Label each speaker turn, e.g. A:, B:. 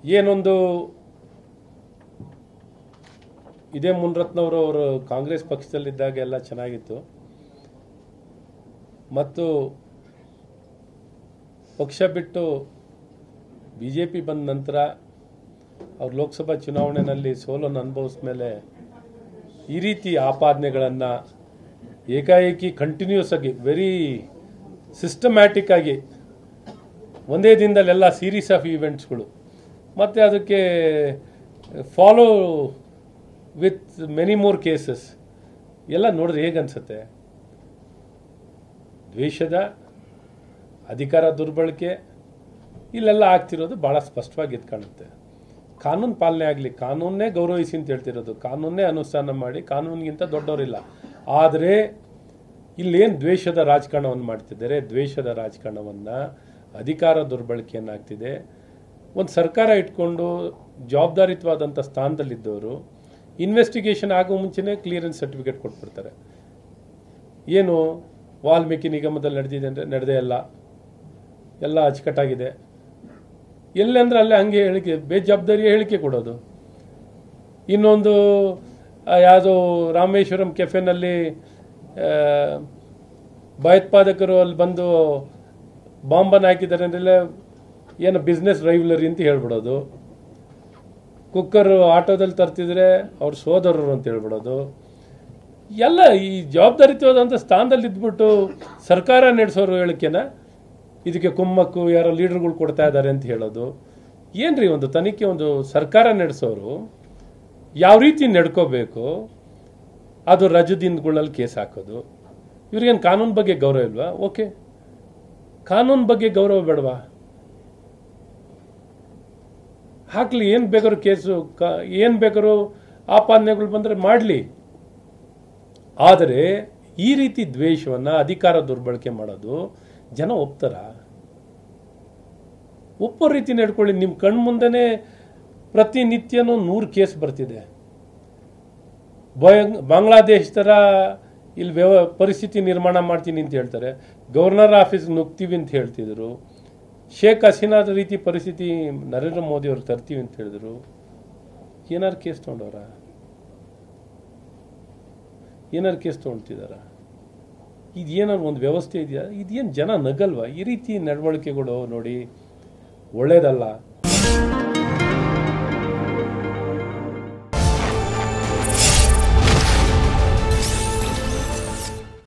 A: ಏನೊಂದು ಇದೇ ಮುನ್ರತ್ನವರು ಅವರು ಕಾಂಗ್ರೆಸ್ ಪಕ್ಷದಲ್ಲಿದ್ದಾಗ ಎಲ್ಲ ಚೆನ್ನಾಗಿತ್ತು ಮತ್ತು ಪಕ್ಷ ಬಿಟ್ಟು ಬಿಜೆಪಿ ಬಂದ ನಂತರ ಅವರು ಲೋಕಸಭಾ ಚುನಾವಣೆಯಲ್ಲಿ ಸೋಲನ್ನು ಅನುಭವಿಸಿದ ಮೇಲೆ ಈ ರೀತಿ ಆಪಾದನೆಗಳನ್ನು ಏಕಾಏಕಿ ಕಂಟಿನ್ಯೂಸ್ ಆಗಿ ವೆರಿ ಸಿಸ್ಟಮ್ಯಾಟಿಕ್ ಆಗಿ ಒಂದೇ ದಿನದಲ್ಲೆಲ್ಲ ಸೀರೀಸ್ ಆಫ್ ಈವೆಂಟ್ಸ್ಗಳು ಮತ್ತು ಅದಕ್ಕೆ follow with many more cases ಎಲ್ಲ ನೋಡಿದ್ರೆ ಹೇಗನ್ಸುತ್ತೆ? ದ್ವೇಷದ ಅಧಿಕಾರ ದುರ್ಬಳಕೆ ಇಲ್ಲೆಲ್ಲ ಆಗ್ತಿರೋದು ಭಾಳ ಸ್ಪಷ್ಟವಾಗಿ ಎದ್ದು ಕಾಣುತ್ತೆ. ಕಾನೂನು ಪಾಲನೆ ಆಗಲಿ, ಕಾನೂನನ್ನೇ ಗೌರವಿಸಿ ಅಂತ ಹೇಳ್ತಿರೋದು, ಕಾನೂನನ್ನೇ ಅನುಷ್ಠಾನ ಮಾಡಿ, ಕಾನೂನಿಗಿಂತ ದೊಡ್ಡವರಿಲ್ಲ. ಆದರೆ ಇಲ್ಲೇನು ದ್ವೇಷದ ರಾಜಕಾರಣವನ್ನು ಮಾಡ್ತಿದ್ದಾರೆ, ದ್ವೇಷದ ರಾಜಕಾರಣವನ್ನು ಅಧಿಕಾರ ದುರ್ಬಳಕೆಯನ್ನಾಗ್ತಿದೆ. ಒಂದು ಸರ್ಕಾರ ಇಟ್ಕೊಂಡು ಜವಾಬ್ದಾರಿತ್ವಾದಂಥ ಸ್ಥಾನದಲ್ಲಿದ್ದವರು ಇನ್ವೆಸ್ಟಿಗೇಷನ್ ಆಗೋ ಮುಂಚೆನೇ ಕ್ಲಿಯರೆನ್ಸ್ ಸರ್ಟಿಫಿಕೇಟ್ ಕೊಟ್ಬಿಡ್ತಾರೆ. ಏನು ವಾಲ್ಮೀಕಿ ನಿಗಮದಲ್ಲಿ ನಡೆದಿದೆ ಅಂದರೆ ನಡೆದೇ ಎಲ್ಲ ಅಚ್ಚುಕಟ್ಟಾಗಿದೆ. ಎಲ್ಲಂದ್ರೆ ಅಲ್ಲೇ ಹಂಗೆ ಹೇಳಿಕೆ, ಬೇಜವಾಬ್ದಾರಿಯ ಹೇಳಿಕೆ ಕೊಡೋದು. ಇನ್ನೊಂದು ಯಾವುದೋ ರಾಮೇಶ್ವರಂ ಕೆಫೆನಲ್ಲಿ ಭಯೋತ್ಪಾದಕರು ಅಲ್ಲಿ ಬಂದು ಬಾಂಬನ್ನು ಹಾಕಿದ್ದಾರೆ ಅಂದರೆ ಏನು ಬಿಸ್ನೆಸ್ ರೈವಲರಿ ಅಂತ ಹೇಳ್ಬಿಡೋದು. ಕುಕ್ಕರ್ ಆಟೋದಲ್ಲಿ ತರ್ತಿದ್ರೆ ಅವ್ರ ಸೋದರರು ಅಂತ ಹೇಳ್ಬಿಡೋದು. ಎಲ್ಲ ಈ ಜವಾಬ್ದಾರಿತ್ವದಂಥ ಸ್ಥಾನದಲ್ಲಿ ಇದ್ಬಿಟ್ಟು ಸರ್ಕಾರ ನಡೆಸೋರು ಹೇಳಿಕೆನ ಇದಕ್ಕೆ ಕುಮ್ಮಕ್ಕು ಯಾರೋ ಲೀಡರ್ಗಳು ಕೊಡ್ತಾ ಇದ್ದಾರೆ ಅಂತ ಹೇಳೋದು. ಏನ್ರಿ ಒಂದು ತನಿಖೆ, ಒಂದು ಸರ್ಕಾರ ನಡೆಸೋರು ಯಾವ ರೀತಿ ನಡ್ಕೋಬೇಕು ಅದು ರಜದಿನಗಳಲ್ಲಿ ಕೇಸ್ ಹಾಕೋದು. ಇವ್ರಿಗೇನು ಕಾನೂನು ಬಗ್ಗೆ ಗೌರವ ಇಲ್ವಾ? ಓಕೆ, ಕಾನೂನು ಬಗ್ಗೆ ಗೌರವ ಬೇಡವಾ? ಹಾಕ್ಲಿ, ಏನು ಬೇಕಾದ್ರೂ ಕೇಸು, ಏನು ಬೇಕಾದ್ರೂ ಆಪಾದನೆಗಳು ಬಂದರೆ ಮಾಡಲಿ. ಆದರೆ ಈ ರೀತಿ ದ್ವೇಷವನ್ನು, ಅಧಿಕಾರ ದುರ್ಬಳಕೆ ಮಾಡೋದು ಜನ ಒಪ್ತಾರ? ಒಪ್ಪೋ ರೀತಿ ನಡ್ಕೊಳ್ಳಿ. ನಿಮ್ಮ ಕಣ್ಣು ಮುಂದೆನೇ ಪ್ರತಿನಿತ್ಯನೂ 100 ಕೇಸ್ ಬರ್ತಿದೆ. ಬಾಂಗ್ಲಾದೇಶ ಥರ ಇಲ್ಲಿ ಪರಿಸ್ಥಿತಿ ನಿರ್ಮಾಣ ಮಾಡ್ತೀನಿ ಅಂತ ಹೇಳ್ತಾರೆ. ಗವರ್ನರ್ ಆಫೀಸ್ ನುಗ್ತೀವಿ ಅಂತ ಹೇಳ್ತಿದ್ರು. ಶೇಖ್ ಹಸೀನಾದ ರೀತಿ ಪರಿಸ್ಥಿತಿ ನರೇಂದ್ರ ಮೋದಿ ಅವ್ರು ತರ್ತೀವಿ ಅಂತ ಹೇಳಿದ್ರು. ಏನಾರು ಕೇಸ್ ತೊಗೊಂಡವ್ರ? ಏನಾರು ಕೇಸ್ ತೊಗೊಳ್ತಿದಾರ? ಇದೇನಾದ್ರು ಒಂದು ವ್ಯವಸ್ಥೆ ಇದೆಯಾ? ಇದೇನು ಜನ ನಗಲ್ವಾ? ಈ ರೀತಿ ನಡವಳಿಕೆಗಳು ನೋಡಿ ಒಳ್ಳೇದಲ್ಲ.